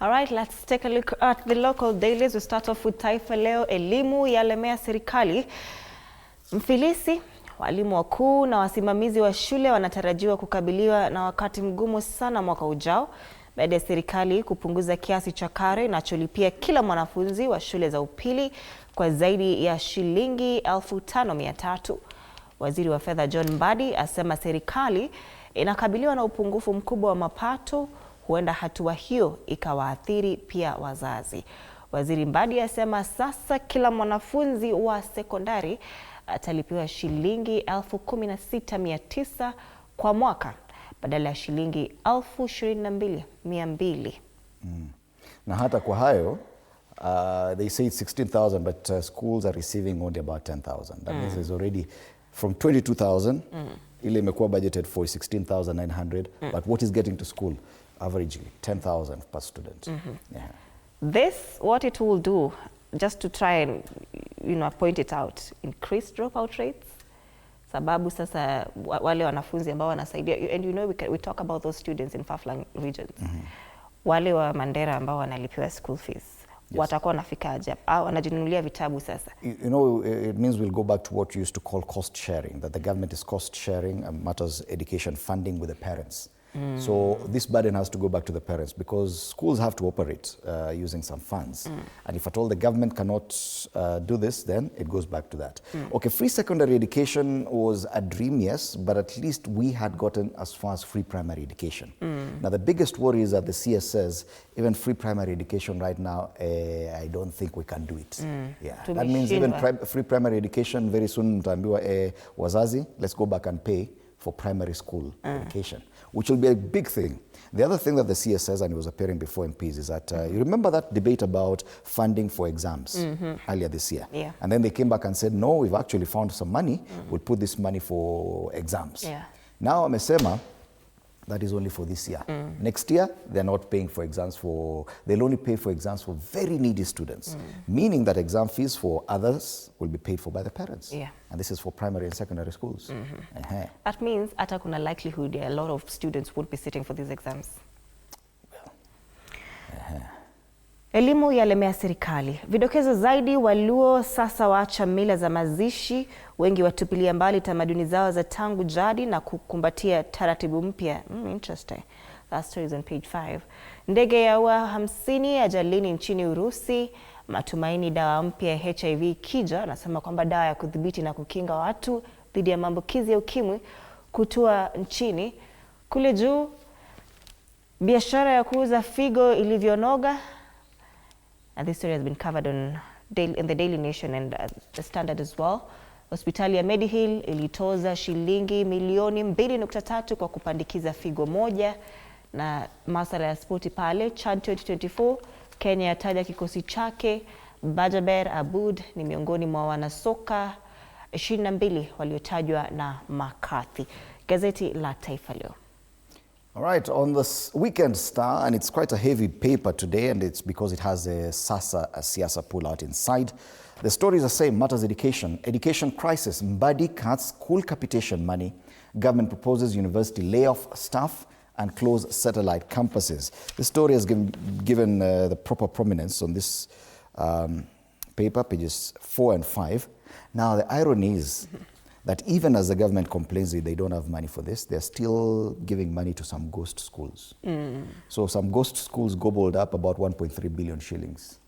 All right, let's take a look at the local dailies. We start off with Taifa Leo. Elimu yalemea serikali. Mfilisi, walimu wakuu na wasimamizi wa shule wanatarajiwa kukabiliwa na wakati mgumu sana mwaka ujao baada ya serikali kupunguza kiasi cha karo inacholipia kila mwanafunzi wa shule za upili kwa zaidi ya shilingi 5,300. Waziri wa fedha John Mbadi asema serikali inakabiliwa na upungufu mkubwa wa mapato, huenda hatua hiyo ikawaathiri pia wazazi. Waziri Mbadi asema sasa kila mwanafunzi wa sekondari atalipiwa shilingi 16,900 kwa mwaka badala ya shilingi 22,200. Na hata kwa hayo, they say it's 16,000 but schools are receiving only about 10,000. That means there's already from 22,000 ile imekuwa budgeted for 16,900 but what is getting to school averagely 10,000 per student. Yeah. This, what it will do, just to try and point it out, increase dropout rates. Sababu sasa wale wanafunzi ambao wanasaidia, and we talk about those students in far-flung regions. Wale wa Mandera ambao wanalipiwa school fees. Watakuwa nafikaje? Au wanajinunulia vitabu sasa. It means we'll go back to what you used to call cost sharing, that the government is cost sharing matters education funding with the parents. So this burden has to go back to the parents because schools have to operate using some funds. And if at all the government cannot do this, then it goes back to that. Okay, free secondary education was a dream, yes, but at least we had gotten as far as free primary education. Now the biggest worry is that the CS says even free primary education right now, I don't think we can do it. Yeah, that means even free primary education very soon mtaambiwa wazazi, let's go back and pay for primary school education, which will be a big thing. The other thing that the CS says, and it was appearing before MPs, is that you remember that debate about funding for exams earlier this year? Yeah. And then they came back and said, no, we've actually found some money. We'll put this money for exams. Yeah. Now, amesema, that is only for this year. Next year, they're not paying for exams they'll only pay for exams for very needy students, meaning that exam fees for others will be paid for by the parents. Yeah. And this is for primary and secondary schools. That means hata kuna likelihood a lot of students won't be sitting for these exams. Elimu yalemea serikali. Vidokezo zaidi, Waluo sasa waacha mila za mazishi, wengi watupilia mbali tamaduni zao za tangu jadi na kukumbatia taratibu mpya. Interesting. That story is on page 5. Ndege yaua 50 ajalini nchini Urusi. Matumaini dawa mpya ya HIV kija. Anasema kwamba dawa ya kudhibiti na kukinga watu dhidi ya maambukizi ya ukimwi kutua nchini. Kule juu, biashara ya kuuza figo ilivyonoga. And this story has been covered in the Daily Nation and the Standard as well. Hospitali ya Medihill ilitoza shilingi milioni 2.3 kwa kupandikiza figo moja. Na masuala ya spoti pale, Chan 2024, Kenya yataja kikosi chake. Bajaber Abud ni miongoni mwa wanasoka 22 waliotajwa na McCarthy. Gazeti la Taifa Leo. All right, on this Weekend Star, and it's quite a heavy paper today, and it's because it has a siasa pull-out inside. The story is the same, matters education. Education crisis, Mbadi cuts school capitation money. Government proposes university layoff staff and close satellite campuses. This story has given the proper prominence on this paper, pages 4 and 5. Now, the irony is that even as the government complains that they don't have money for this, they're still giving money to some ghost schools. So some ghost schools gobbled up about 1.3 billion shillings.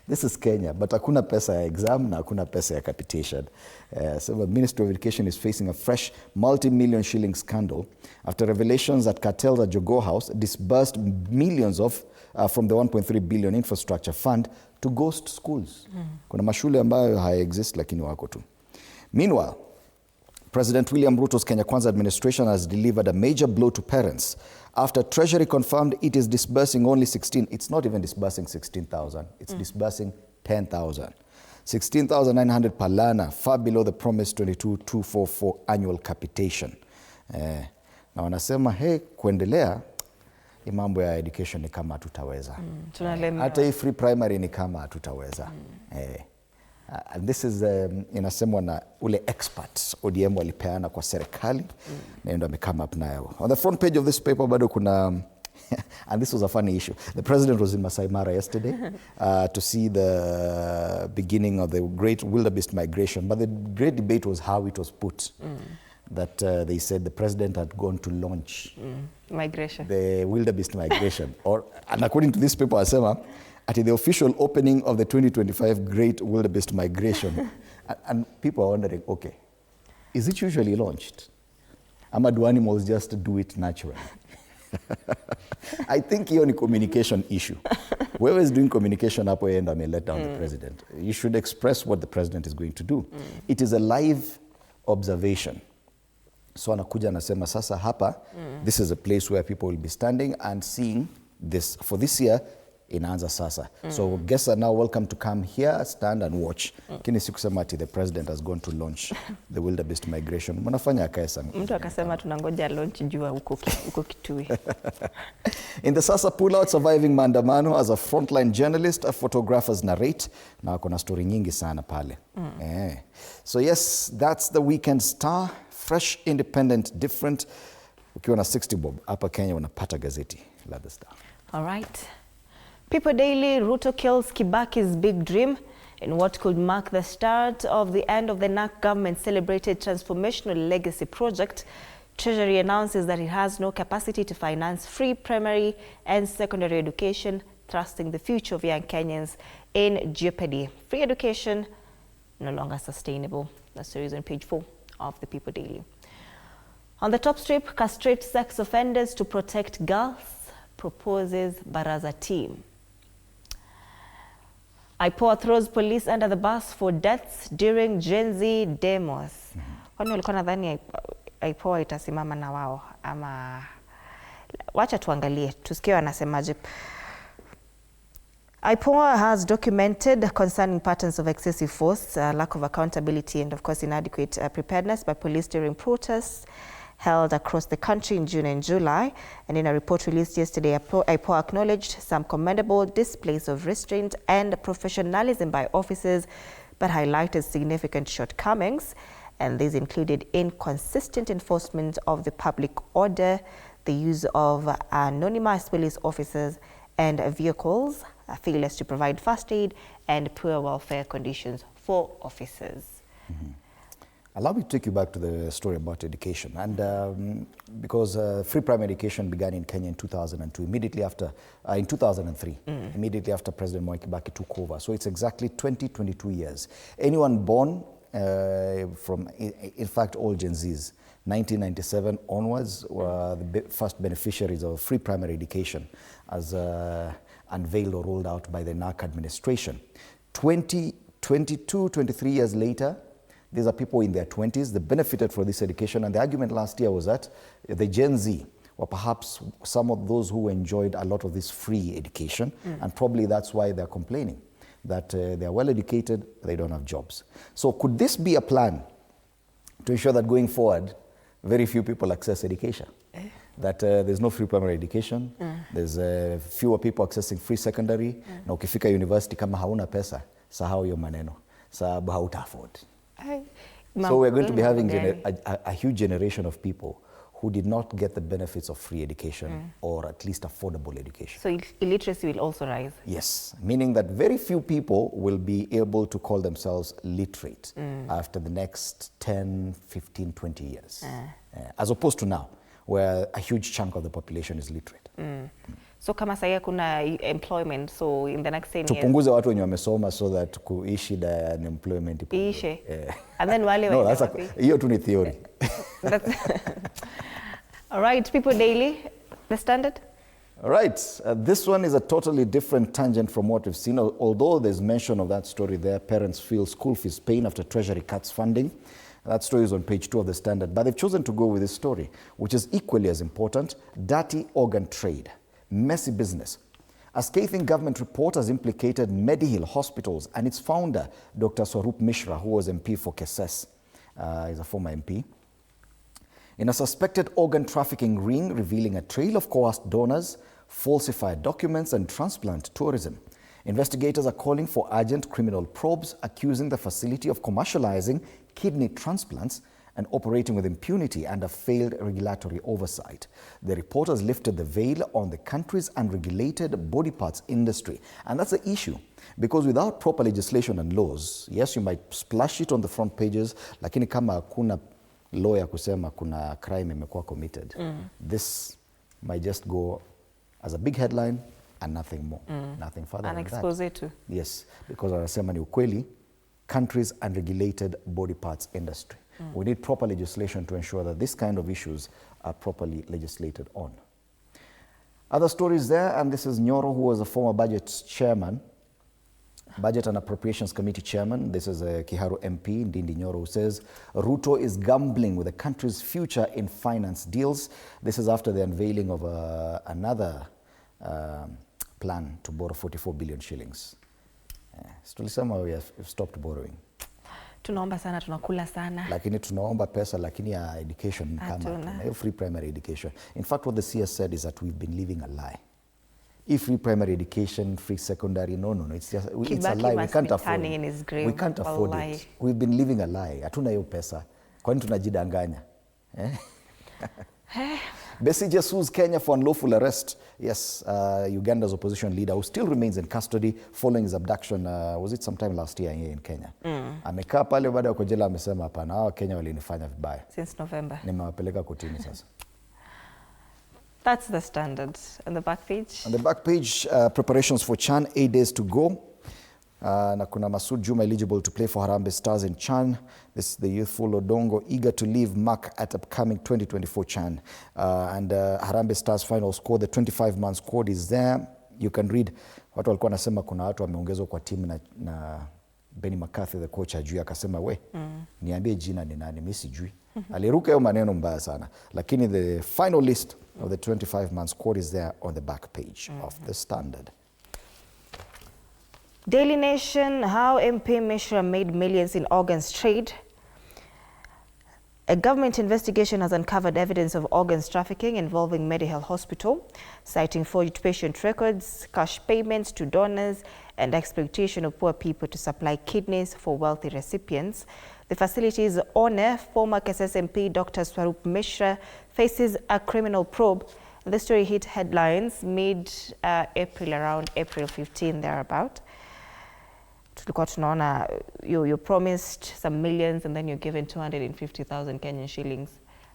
This is Kenya, but hakuna pesa ya exam na hakuna pesa ya capitation. So the Ministry of Education is facing a fresh multi-million shilling scandal after revelations that cartels at Jogoo House disbursed millions from the 1.3 billion infrastructure fund to ghost schools. Kuna mashule ambayo haya-exist lakini wako tu. Meanwhile, President William Ruto's Kenya Kwanza administration has delivered a major blow to parents after Treasury confirmed it is disbursing only it's not even disbursing 16,000, it's disbursing 10,000. 16,900 per learner, far below the promised 22,244 annual capitation. Na wanasema, kuendelea, mambo ya education ni kama hatutaweza. Hata hii free primary ni kama hatutaweza. And this is inasemwa na ule experts ODM walipeana kwa serikali na ndio amekama up nayo. On the front page of this paper bado kuna And this was a funny issue. The president was in Masai Mara yesterday to see the beginning of the great wildebeest migration. But the great debate was how it was put. That they said the president had gone to launch migration, the wildebeest migration. And according to this paper, Asema, at the official opening of the 2025 Great Wildebeest Migration. And people are wondering, okay, is it usually launched? Ama do animals just do it naturally? I think here on a communication issue. Whoever is doing communication up end may let down the president. You should express what the president is going to do. It is a live observation. So anakuja anasema sasa hapa, this is a place where people will be standing and seeing this. For this year, inaanza sasa. So guests are now welcome to come here, stand and watch. Kini siku sema ati the president has gone to launch the wildebeest migration. Mnafanya akae sana. Mtu akasema tunangoja launch jua huko Kitui. In the Sasa pullout, surviving maandamano as a frontline journalist, photographers narrate. Na wako na story nyingi sana pale. So yes, that's the weekend star. Fresh, independent, different. Ukiwa na 60 bob, hapa Kenya unapata gazeti la The Star. All right. People Daily, Ruto kills Kibaki's big dream in what could mark the start of the end of the NARC government celebrated transformational legacy project. Treasury announces that it has no capacity to finance free primary and secondary education, thrusting the future of young Kenyans in jeopardy. Free education no longer sustainable. That's the reason on page 4 of the People Daily. On the top strip, castrate sex offenders to protect girls, proposes Baraza team. IPOA throws police under the bus for deaths during Gen Z demos. Kwani walikuwa nadhani IPOA itasimama na wao ama wacha tuangalie tusikie wanasemaje. IPOA has documented concerning patterns of excessive force, lack of accountability and of course inadequate preparedness by police during protests held across the country in June and July. And in a report released yesterday, IPOA acknowledged some commendable displays of restraint and professionalism by officers, but highlighted significant shortcomings. And these included inconsistent enforcement of the public order, the use of anonymous police officers and vehicles, failures to provide first aid, and poor welfare conditions for officers. Allow me to take you back to the story about education. And because free primary education began in Kenya in 2002, immediately after, in 2003, immediately after President Mwai Kibaki took over. So it's exactly 22 years. Anyone born from, in fact, all Gen Zs, 1997 onwards were the first beneficiaries of free primary education as unveiled or rolled out by the NARC administration. 23 years later, these are people in their 20s that benefited from this education. And the argument last year was that the Gen Z were perhaps some of those who enjoyed a lot of this free education. And probably that's why they're complaining, that they're well educated, they don't have jobs. So could this be a plan to ensure that going forward, very few people access education? That there's no free primary education, there's fewer people accessing free secondary. Na ukifika university kama hauna pesa, sahau hiyo maneno, sababu hauta afford. So we're going to be having a huge generation of people who did not get the benefits of free education or at least affordable education. So illiteracy will also rise? Yes, meaning that very few people will be able to call themselves literate after the next 10, 15, 20 years. As opposed to now, where a huge chunk of the population is literate. So kama sasa kuna employment, so in the next 10 years tupunguze watu wenye wamesoma so that kuishi da unemployment iishe. And then wale no, that's hiyo tu ni theory. All right, People Daily, The Standard. All right, this one is a totally different tangent from what we've seen. Although there's mention of that story there, parents feel school fees pain after Treasury cuts funding. That story is on page 2 of The Standard. But they've chosen to go with this story, which is equally as important: dirty organ trade, messy business. A scathing government report has implicated Medihill Hospitals and its founder, Dr. Swarup Mishra, who was MP for Kesses. He's a former MP. In a suspected organ trafficking ring revealing a trail of coerced donors, falsified documents, and transplant tourism. Investigators are calling for urgent criminal probes, accusing the facility of commercializing kidney transplants and operating with impunity under failed regulatory oversight. The reporters lifted the veil on the country's unregulated body parts industry. And that's the issue, because without proper legislation and laws, yes, you might splash it on the front pages, lakini kama hakuna lawyer kusema kuna crime imekuwa committed, this might just go as a big headline and nothing more, nothing further An than that. expose too. Yes, because wanasema ni ukweli, country's unregulated body parts industry. We need proper legislation to ensure that this kind of issues are properly legislated on. Other stories there, and this is Nyoro, who was a former budget chairman, Budget and Appropriations Committee chairman. This is Kiharu MP, Ndindi Nyoro, who says Ruto is gambling with the country's future in finance deals. This is after the unveiling of another plan to borrow 44 billion shillings. Tulisema we have stopped borrowing. Tunaomba sana, tunakula sana. Lakini tunaomba pesa, lakini ya education kama free primary education. In fact, what the CS said is that we've been living a lie. Free primary education, free secondary, no, it's just, it's a lie. We can't afford it. We can't afford it. We've been living a lie. Hatuna hiyo pesa. Kwani tunajidanganya? Besigye sues Kenya for unlawful arrest. Yes, Uganda's opposition leader, who still remains in custody following his abduction, was it sometime last year here in Kenya? Amekaa pale baada ya kujela, amesema hapana, hawa Kenya walinifanya vibaya. Since November. Nimewapeleka kotini sasa. That's the standard. On the back page? On the back page, preparations for CHAN, 8 days to go. Na kuna Masood Juma eligible to play for Harambee Stars in CHAN. This is the youthful Odongo eager to leave mark at upcoming 2024 CHAN. And Harambee Stars final score, the 25-man squad is there. You can read. Watu walikuwa nasema kuna watu wameongezwa kwa timu na Benny McCarthy, the coach, ajui akasema niambie jina ni nani, mimi sijui. Aliruka hiyo maneno mbaya sana. Lakini the final list of the 25-man squad is there on the back page of the Standard. Daily Nation, how MP Mishra made millions in organs trade. A government investigation has uncovered evidence of organs trafficking involving Medihealth Hospital, citing forged patient records, cash payments to donors, and exploitation of poor people to supply kidneys for wealthy recipients. The facility's owner, former KSS MP Dr. Swarup Mishra, faces a criminal probe. The story hit headlines mid-April, around April 15, thereabout. Tulikuwa tunaona you promised some millions and then you're given 250,000 Kenyan shillings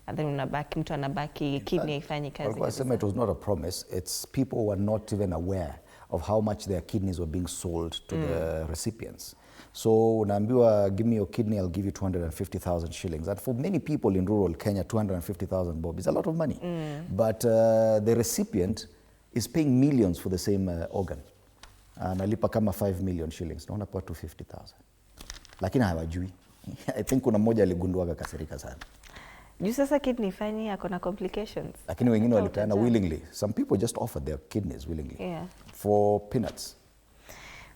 and then mtu anabaki kidney haifanyi kazi. It was not a promise. It's people were not even aware of how much their kidneys were being sold to the recipients. So unaambiwa, give me your kidney, I'll give you 250,000 shillings. And for many people in rural Kenya, 250,000 bob is a lot of money. But the recipient is paying millions for the same organ. Nalipa kama 5 million shillings. Naona kwa 250,000. Lakini hawajui. I think kuna mmoja aligundua kasirika sana. Juu sasa kidney fani akona complications. Lakini wengine walipeana willingly. Some people just offered their kidneys willingly. For peanuts.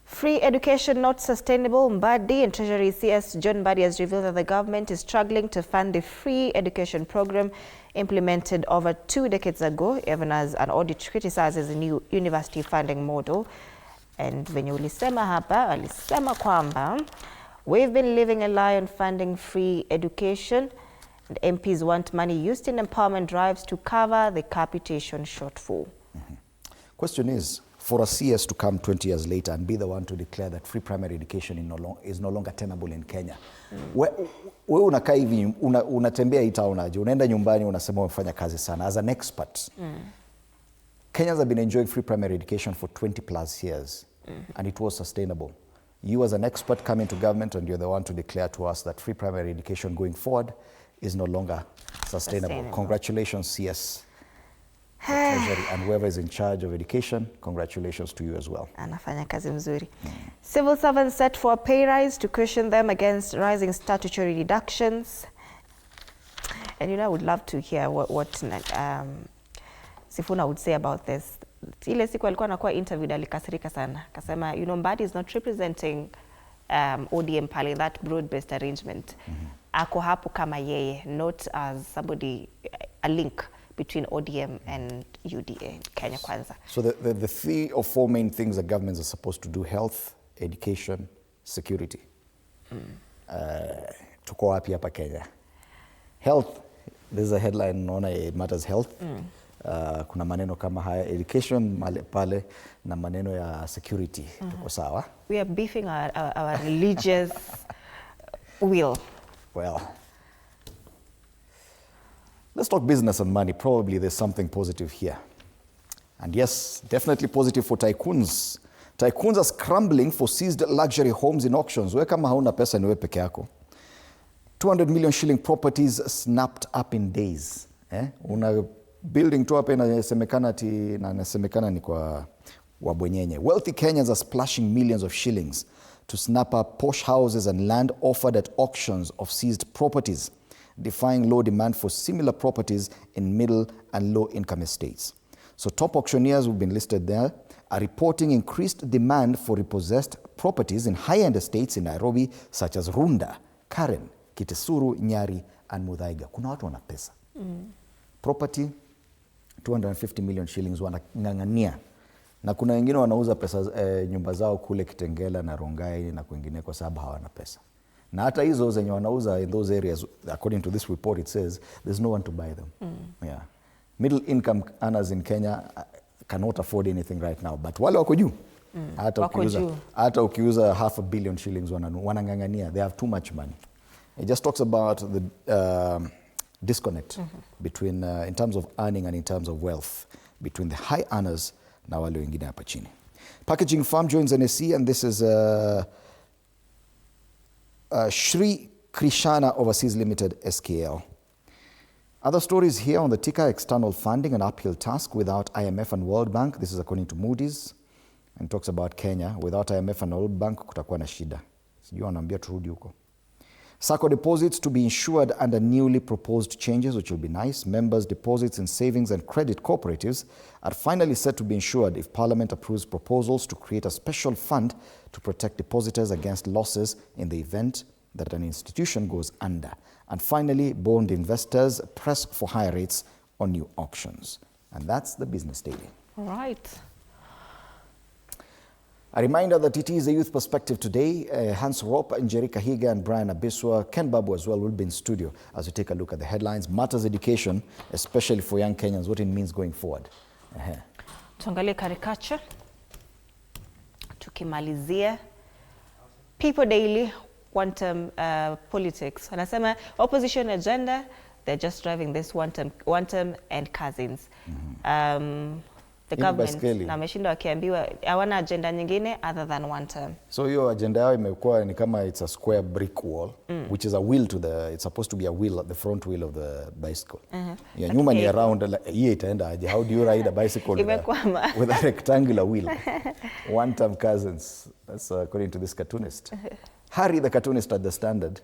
Free education not sustainable. Mbadi and Treasury CS John Mbadi has revealed that the government is struggling to fund the free education program implemented over 2 decades ago, even as an audit criticizes the new university funding model. And when you ulisema hapa, alisema kwamba we've been living a lie on funding free education, and MPs want money used in empowerment drives to cover the capitation shortfall. Question is, for a CS to come 20 years later and be the one to declare that free primary education is no longer tenable in Kenya. Wewe unakaa hivi, unatembea hii town aje, unaenda nyumbani unasema umefanya kazi sana as an expert. Kenyans have been enjoying free primary education for 20 plus years, and it was sustainable. You as an expert come into government and you're the one to declare to us that free primary education going forward is no longer sustainable. Congratulations, CS. Treasury and whoever is in charge of education, congratulations to you as well. Anafanya kazi mzuri. Civil servants set for a pay rise to cushion them against rising statutory deductions. And I would love to hear what Sifuna would say about this. Ile siku alikuwa anakuwa interviewed alikasirika sana. Akasema, Mbadi is not representing ODM pale in that broad-based arrangement. Ako hapo kama yeye, not as somebody, a link between ODM and UDA, Kenya Kwanza. So the 3 or 4 main things that governments are supposed to do: health, education, security. Tuko wapi hapa Kenya? Health, this is a headline, naona it matters health. Kuna maneno kama haya, education pale na maneno ya security. Tuko sawa. We are beefing our religious will. Well, let's talk business and money. Probably there's something positive here. And yes, definitely positive for tycoons. Tycoons are scrambling for seized luxury homes in auctions. We kama hauna pesa ni wewe peke yako. 200 million shilling properties snapped up in days. Una building tu hapa inasemekana ni kwa wabwenyenye. Wealthy Kenyans are splashing millions of shillings to snap up posh houses and land offered at auctions of seized properties, defying low demand for similar properties in middle and low income estates. So top auctioneers who've been listed there are reporting increased demand for repossessed properties in high-end estates in Nairobi, such as Runda, Karen, Kitesuru, Nyari, and Muthaiga. Kuna watu wana pesa. Property, 250 million shillings wanang'ang'ania. Na kuna wengine wanauza pesa nyumba zao kule Kitengela na Rongai na kwingine kwa sababu hawana pesa. Na hata hizo zenye wanauza in those areas, according to this report, it says there's no one to buy them. Yeah. Middle income earners in Kenya cannot afford anything right now, but wale wako juu. Hata ukiuza 500 million shillings wanang'ang'ania. They have too much money. It just talks about the disconnect between, in terms of earning and in terms of wealth, between the high earners na wale wengine hapa chini. Packaging firm joins NSE, and this is Shri Krishna Overseas Limited, SKL. Other stories here on the ticker: external funding, an uphill task without IMF and World Bank. This is according to Moody's, and talks about Kenya. Without IMF and World Bank kutakuwa na shida. Sijui wanaambia turudi huko. Sacco deposits to be insured under newly proposed changes, which will be nice. Members' deposits in savings and credit cooperatives are finally set to be insured if Parliament approves proposals to create a special fund to protect depositors against losses in the event that an institution goes under. And finally, bond investors press for higher rates on new auctions. And that's the Business Daily. All right. A reminder that it is a youth perspective today. Hans Rop, Njeri Kahiga, and Brian Abiswa, Ken Babu as well, will be in studio as we take a look at the headlines. Matters education, especially for young Kenyans, what it means going forward. Tuangalie caricature. Tukimalizia. People Daily, one-term politics. Anasema opposition agenda, they're just driving this one-term and cousins. The government na wameshinda wakiambiwa hawana agenda nyingine other than one term. So hiyo agenda yao imekuwa ni kama it's a square brick wall, which is a wheel to the, it's supposed to be a wheel at the front wheel of the bicycle. Yeah, nyuma ni around, hii itaenda aje? How do you ride a bicycle with a rectangular wheel? One term cousins. That's according to this cartoonist. Harry the cartoonist at the Standard.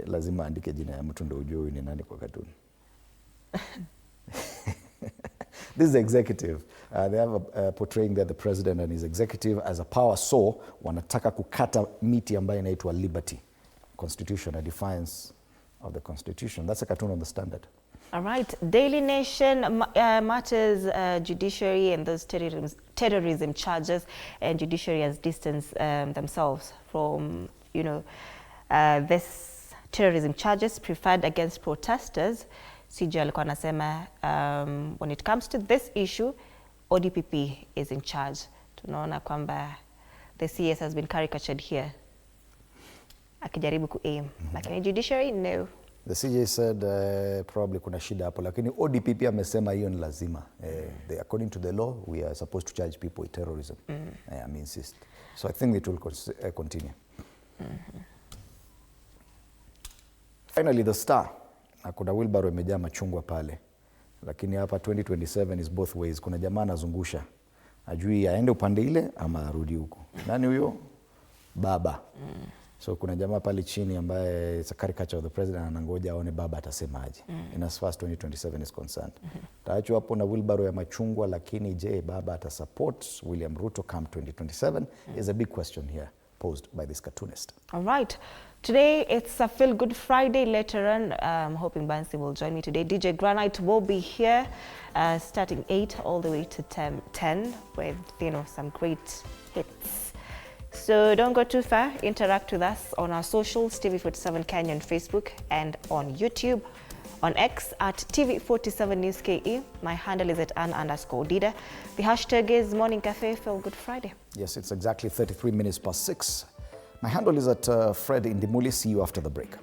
Lazima andike jina ya mtu ndio ujue ni nani kwa cartoon. This is the executive. They have portraying there the president and his executive as a power saw. Wanataka kukata miti ambayo inaitwa liberty. Constitution, a defiance of the constitution. That's a cartoon on the Standard. All right. Daily Nation matters judiciary and those terrorism charges, and judiciary has distanced themselves from, this terrorism charges preferred against protesters. CJ alikuwa anasema when it comes to this issue, ODPP is in charge. Tunaona kwamba the CS has been caricatured here. Akijaribu ku-aim. Lakini judiciary, no. The CJ said probably kuna shida hapo, lakini ODPP amesema hiyo ni lazima. According to the law, we are supposed to charge people with terrorism. I insist. So I think it will continue. Finally, the Star. Na kuna wheelbarrow imejaa machungwa pale. Lakini hapa 2027 is both ways. Kuna jamaa anazungusha. Ajui aende upande ile ama arudi huko. Nani huyo? Baba. So kuna jamaa pale chini ambaye it's a caricature of the president, anangoja aone baba atasemaje. In as far as 2027 is concerned. Taachwa hapo na wheelbarrow ya machungwa, lakini je, baba atasupport William Ruto come 2027 is a big question here posed by this cartoonist. All right. Today, it's a Feel Good Friday. Later on, I'm hoping Bansi will join me today. DJ Granite will be here starting 8 all the way to 10 with, some great hits. So don't go too far. Interact with us on our socials, TV47 Kenya on Facebook and on YouTube. On X at TV47 News KE. My handle is at Ann_Dida. The hashtag is Morning Cafe for Good Friday. Yes, it's exactly 33 minutes past 6. My handle is at Fred Indimuli. See you after the break.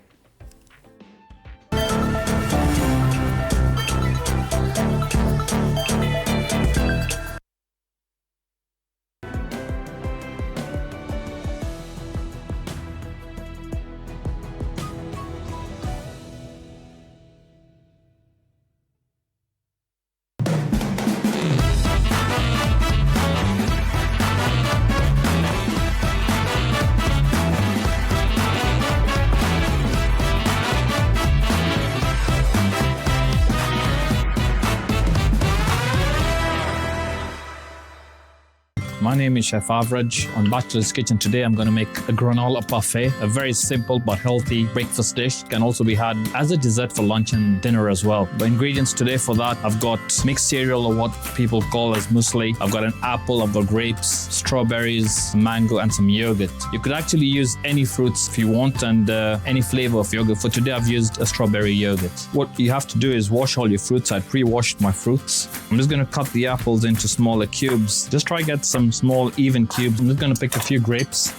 My name is Chef Average. On Bachelor's Kitchen today, I'm going to make a granola parfait, a very simple but healthy breakfast dish. It can also be had as a dessert for lunch and dinner as well. The ingredients today for that, I've got mixed cereal, or what people call as muesli. I've got an apple, I've got grapes, strawberries, mango, and some yogurt. You could actually use any fruits if you want, and any flavor of yogurt. For today, I've used a strawberry yogurt. What you have to do is wash all your fruits. I pre-washed my fruits. I'm just going to cut the apples into smaller cubes. Just try to get some small even cubes. I'm just going to pick a few grapes.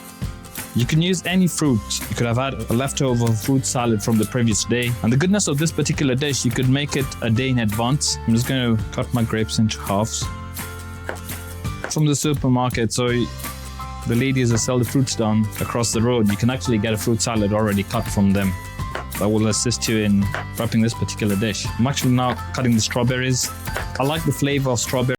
You can use any fruit. You could have had a leftover fruit salad from the previous day. And the goodness of this particular dish, you could make it a day in advance. I'm just going to cut my grapes into halves. From the supermarket, so the ladies that sell the fruits down across the road, you can actually get a fruit salad already cut from them. That will assist you in prepping this particular dish. I'm actually now cutting the strawberries. I like the flavor of strawberry.